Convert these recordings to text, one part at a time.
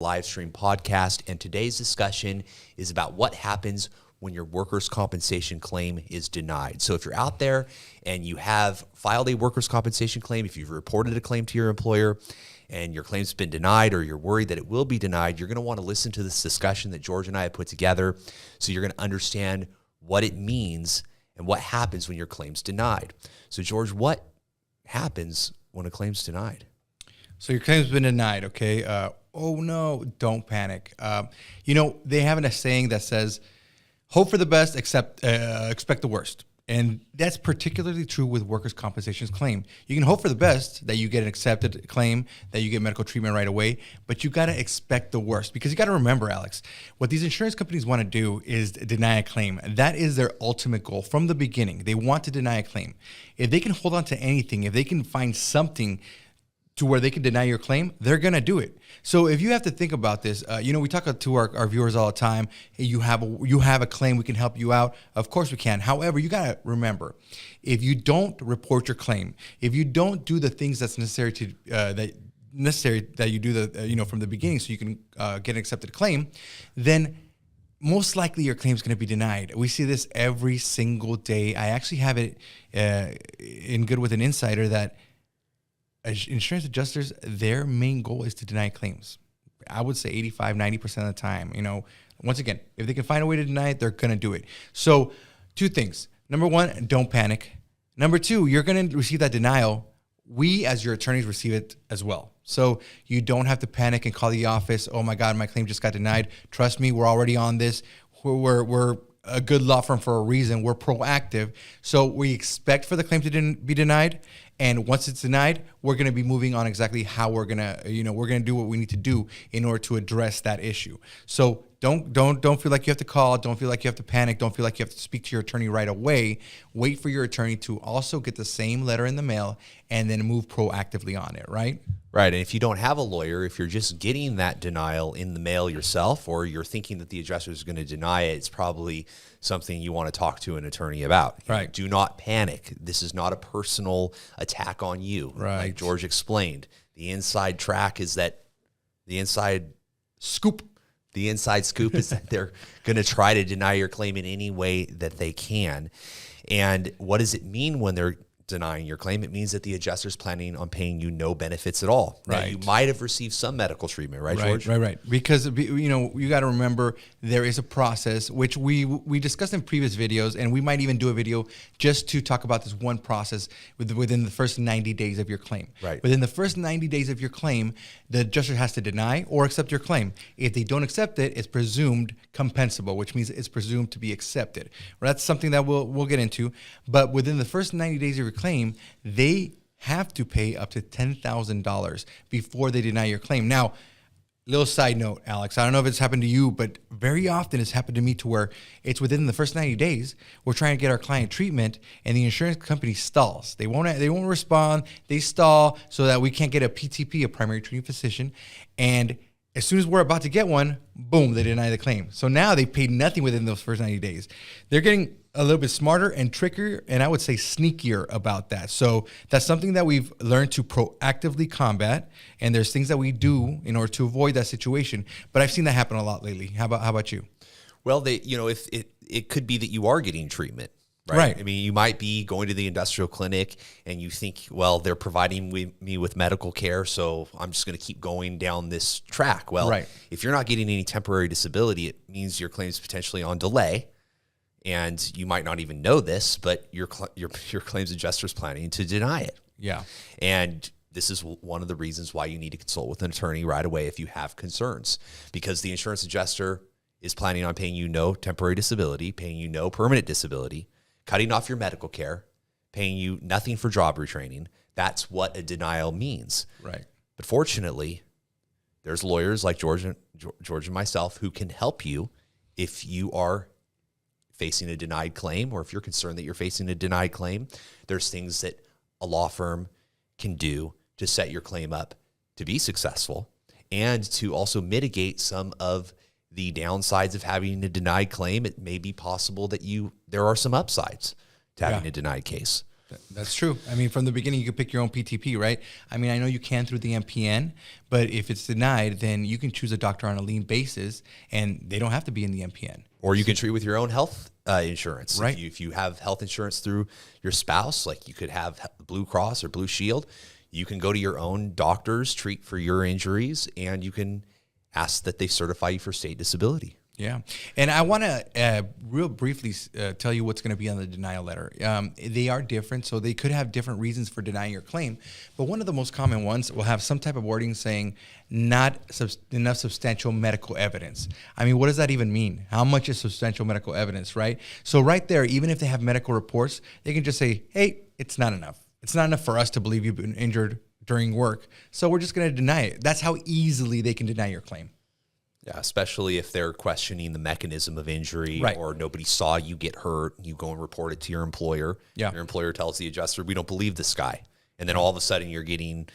live stream podcast, and today's discussion is about what happens when your workers' compensation claim is denied. So if you're out there and you have filed a workers' compensation claim, if you've reported a claim to your employer and your claim's been denied or you're worried that it will be denied, you're going to want to listen to this discussion that George and I have put together so you're going to understand what it means and what happens when your claim's denied. So George, what happens when a claim's denied? So your claim's been denied, okay? Oh no, don't panic. They have a saying that says, hope for the best, expect the worst. And that's particularly true with workers' compensation claim. You can hope for the best, that you get an accepted claim, that you get medical treatment right away, but you got to expect the worst. Because you got to remember, Alex, what these insurance companies want to do is deny a claim. That is their ultimate goal from the beginning. They want to deny a claim. If they can hold on to anything, if they can find something to where they can deny your claim, they're going to do it. So if you have to think about this, we talk to our viewers all the time. Hey, you have a claim, we can help you out. Of course we can. However, you got to remember, if you don't report your claim, if you don't do the things that's necessary that you do from the beginning so you can get an accepted claim, then most likely your claim is going to be denied. We see this every single day. I actually have it in Good with an Insider that insurance adjusters, their main goal is to deny claims. I would say 85, 90% of the time. Once again, if they can find a way to deny it, they're going to do it. So two things. Number one, don't panic. Number two, you're going to receive that denial. We, as your attorneys, receive it as well. So you don't have to panic and call the office. Oh my God, my claim just got denied. Trust me, we're already on this. We're a good law firm for a reason. We're proactive. So we expect for the claim to be denied. And once it's denied, we're going to be moving on exactly how we're going to do what we need to do in order to address that issue. So don't feel like you have to call. Don't feel like you have to panic. Don't feel like you have to speak to your attorney right away. Wait for your attorney to also get the same letter in the mail and then move proactively on it, right? Right. And if you don't have a lawyer, if you're just getting that denial in the mail yourself, or you're thinking that the adjuster is going to deny it, it's probably something you want to talk to an attorney about. Right. Do not panic. This is not a personal attack on you. Right. Like George explained, the inside track is that the inside scoop. The inside scoop is that they're going to try to deny your claim in any way that they can. And what does it mean when they're denying your claim? It means that the adjuster's planning on paying you no benefits at all. Now, Right. you might have received some medical treatment, right, George? Right. Because you got to remember there is a process which we discussed in previous videos, and we might even do a video just to talk about this one process within the first 90 days of your claim. Right. Within the first 90 days of your claim, the adjuster has to deny or accept your claim. If they don't accept it, it's presumed compensable, which means it's presumed to be accepted. Well, that's something that we'll get into. But within the first 90 days of your claim, they have to pay up to $10,000 before they deny your claim. Now, little side note, Alex, I don't know if it's happened to you, but very often it's happened to me to where it's within the first 90 days, we're trying to get our client treatment and the insurance company stalls. They won't respond. They stall so that we can't get a PTP, a primary treating physician. And as soon as we're about to get one, boom, they deny the claim. So now they paid nothing within those first 90 days. They're getting a little bit smarter and trickier, and I would say sneakier about that. So that's something that we've learned to proactively combat, and there's things that we do in order to avoid that situation. But I've seen that happen a lot lately. How about you? Well, if it could be that you are getting treatment. Right. I mean, you might be going to the industrial clinic and you think, well, they're providing me with medical care, so I'm just going to keep going down this track. Well, Right. If you're not getting any temporary disability, it means your claim is potentially on delay, and you might not even know this, but your claims adjuster is planning to deny it. Yeah. And this is one of the reasons why you need to consult with an attorney right away if you have concerns, because the insurance adjuster is planning on paying you no temporary disability, paying you no permanent disability, cutting off your medical care, paying you nothing for job retraining. That's what a denial means. Right. But fortunately, there's lawyers like George and myself who can help you if you are facing a denied claim, or if you're concerned that you're facing a denied claim. There's things that a law firm can do to set your claim up to be successful and to also mitigate some of the downsides of having a denied claim. It may be possible that there are some upsides to having a denied case. That's true. I mean, from the beginning, you could pick your own PTP, right? I mean, I know you can through the MPN, but if it's denied, then you can choose a doctor on a lien basis, and they don't have to be in the MPN. Or you can treat with your own health insurance. Right. If you have health insurance through your spouse, like you could have Blue Cross or Blue Shield, you can go to your own doctors, treat for your injuries, and you can ask that they certify you for state disability. Yeah. And I want to real briefly tell you what's going to be on the denial letter. They are different, so they could have different reasons for denying your claim. But one of the most common ones will have some type of wording saying not enough substantial medical evidence. I mean, what does that even mean? How much is substantial medical evidence, right? So right there, even if they have medical reports, they can just say, hey, it's not enough. It's not enough for us to believe you've been injured during work, so we're just going to deny it. That's how easily they can deny your claim. Yeah, especially if they're questioning the mechanism of injury, right, or nobody saw you get hurt. You go and report it to your employer. Yeah. Your employer tells the adjuster, we don't believe this guy. And then all of a sudden you're getting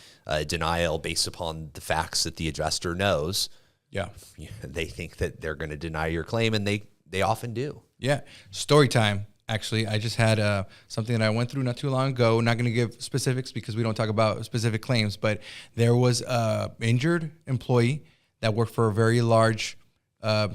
denial based upon the facts that the adjuster knows. Yeah. They think that they're going to deny your claim, and they often do. Yeah. Story time. Actually, I just had something that I went through not too long ago. Not going to give specifics because we don't talk about specific claims, but there was an injured employee that worked for a very large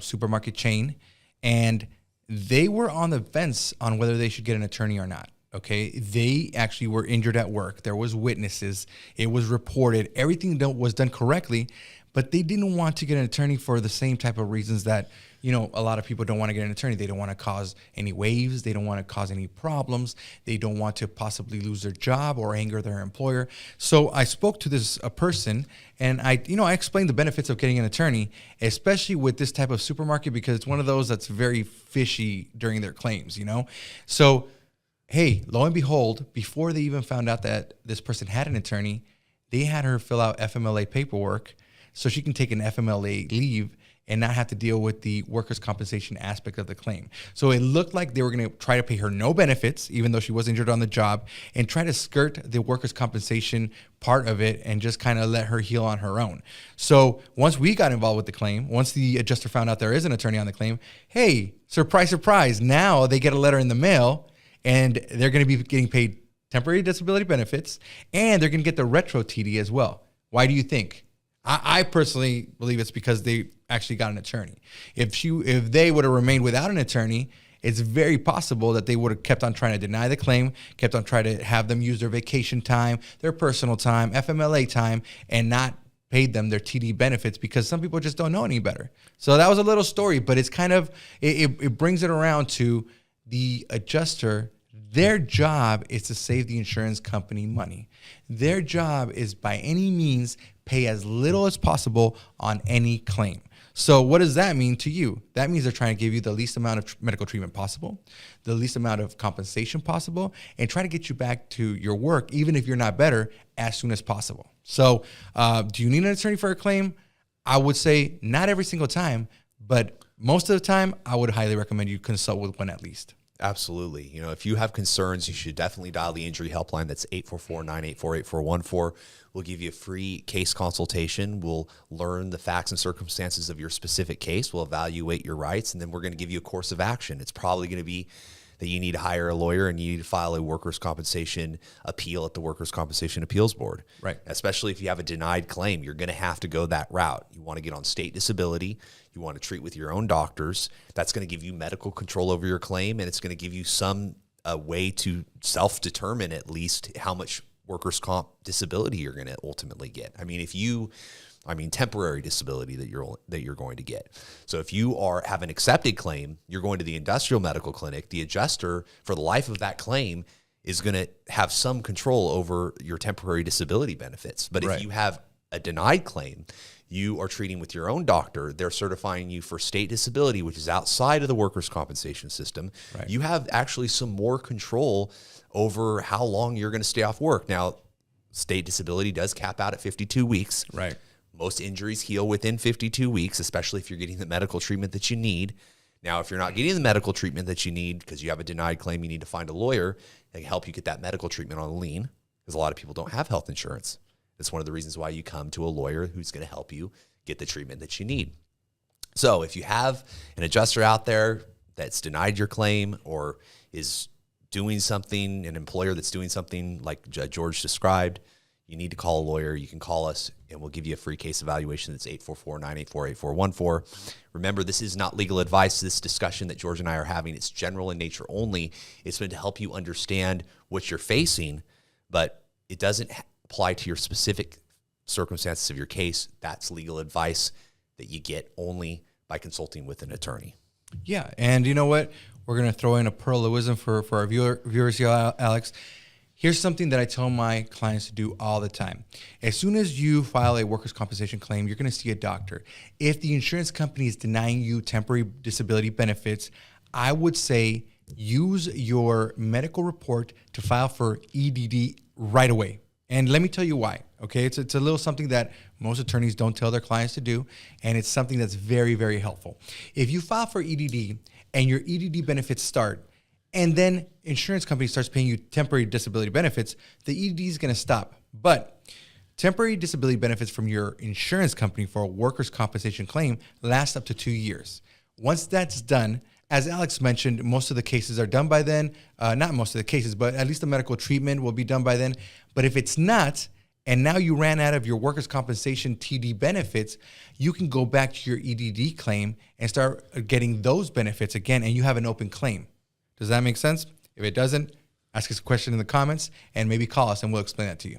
supermarket chain, and they were on the fence on whether they should get an attorney or not. Okay, they actually were injured at work. There was witnesses. It was reported. Everything was done correctly, but they didn't want to get an attorney for the same type of reasons that, you know, a lot of people don't want to get an attorney. They don't want to cause any waves. They don't want to cause any problems. They don't want to possibly lose their job or anger their employer. So I spoke to this person, and I explained the benefits of getting an attorney, especially with this type of supermarket, because it's one of those that's very fishy during their claims, you know? So, hey, lo and behold, before they even found out that this person had an attorney, they had her fill out FMLA paperwork so she can take an FMLA leave and not have to deal with the workers' compensation aspect of the claim. So it looked like they were going to try to pay her no benefits, even though she was injured on the job, and try to skirt the workers' compensation part of it and just kind of let her heal on her own. So once we got involved with the claim, once the adjuster found out there is an attorney on the claim, hey, surprise, surprise, now they get a letter in the mail, and they're going to be getting paid temporary disability benefits, and they're going to get the retro TD as well. Why do you think? I personally believe it's because they actually got an attorney. If they would have remained without an attorney, it's very possible that they would have kept on trying to deny the claim, kept on trying to have them use their vacation time, their personal time, FMLA time, and not paid them their TD benefits, because some people just don't know any better. So that was a little story, but it's kind of, it brings it around to the adjuster. Their job is to save the insurance company money. Their job is by any means pay as little as possible on any claim. So what does that mean to you? That means they're trying to give you the least amount of medical treatment possible, the least amount of compensation possible, and try to get you back to your work, even if you're not better, as soon as possible. So do you need an attorney for a claim? I would say not every single time, but most of the time, I would highly recommend you consult with one at least. Absolutely. You know, if you have concerns, you should definitely dial the injury helpline. That's 844-984-8414. We'll give you a free case consultation. We'll learn the facts and circumstances of your specific case. We'll evaluate your rights, and then we're going to give you a course of action. It's probably going to be that you need to hire a lawyer and you need to file a workers' compensation appeal at the Workers' Compensation Appeals Board. Right. Especially if you have a denied claim, you're going to have to go that route. You want to get on state disability. You want to treat with your own doctors. That's going to give you medical control over your claim, and it's going to give you some way to self-determine at least how much workers' comp disability you're going to ultimately get. I mean, temporary disability that you're going to get. So if you have an accepted claim, you're going to the industrial medical clinic. The adjuster for the life of that claim is going to have some control over your temporary disability benefits. But if you have a denied claim, you are treating with your own doctor. They're certifying you for state disability, which is outside of the workers' compensation system. Right. You have actually some more control over how long you're going to stay off work. Now, state disability does cap out at 52 weeks. Right. Most injuries heal within 52 weeks, especially if you're getting the medical treatment that you need. Now, if you're not getting the medical treatment that you need because you have a denied claim, you need to find a lawyer that can help you get that medical treatment on a lien, because a lot of people don't have health insurance. That's one of the reasons why you come to a lawyer who's going to help you get the treatment that you need. So if you have an adjuster out there that's denied your claim or is doing something, an employer that's doing something like George described, you need to call a lawyer. You can call us and we'll give you a free case evaluation. That's 844-984-8414. Remember, this is not legal advice. This discussion that George and I are having, it's general in nature only. It's meant to help you understand what you're facing, but it doesn't apply to your specific circumstances of your case. That's legal advice that you get only by consulting with an attorney. Yeah, and you know what? We're going to throw in a pearl of wisdom for our viewers here, Alex. Here's something that I tell my clients to do all the time. As soon as you file a workers' compensation claim, you're going to see a doctor. If the insurance company is denying you temporary disability benefits, I would say use your medical report to file for EDD right away. And let me tell you why, okay? It's a little something that most attorneys don't tell their clients to do, and it's something that's very, very helpful. If you file for EDD and your EDD benefits start, and then insurance company starts paying you temporary disability benefits, the EDD is going to stop. But temporary disability benefits from your insurance company for a workers' compensation claim last up to 2 years. Once that's done, as Alex mentioned, most of the cases are done by then. Not most of the cases, but at least the medical treatment will be done by then. But if it's not, and now you ran out of your workers' compensation TD benefits, you can go back to your EDD claim and start getting those benefits again, and you have an open claim. Does that make sense? If it doesn't, ask us a question in the comments and maybe call us and we'll explain that to you.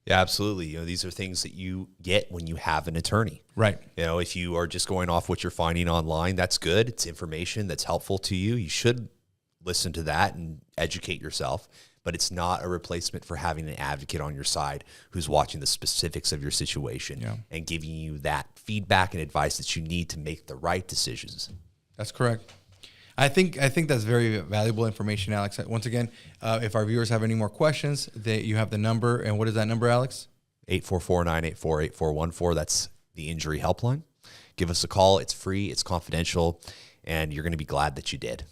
Yeah, absolutely. You know, these are things that you get when you have an attorney. Right. You know, if you are just going off what you're finding online, that's good. It's information that's helpful to you. You should listen to that and educate yourself, but it's not a replacement for having an advocate on your side who's watching the specifics of your situation and giving you that feedback and advice that you need to make the right decisions. That's correct. I think that's very valuable information, Alex. Once again, if our viewers have any more questions, you have the number. And what is that number, Alex? 844-984-8414. That's the injury helpline. Give us a call. It's free. It's confidential. And you're going to be glad that you did.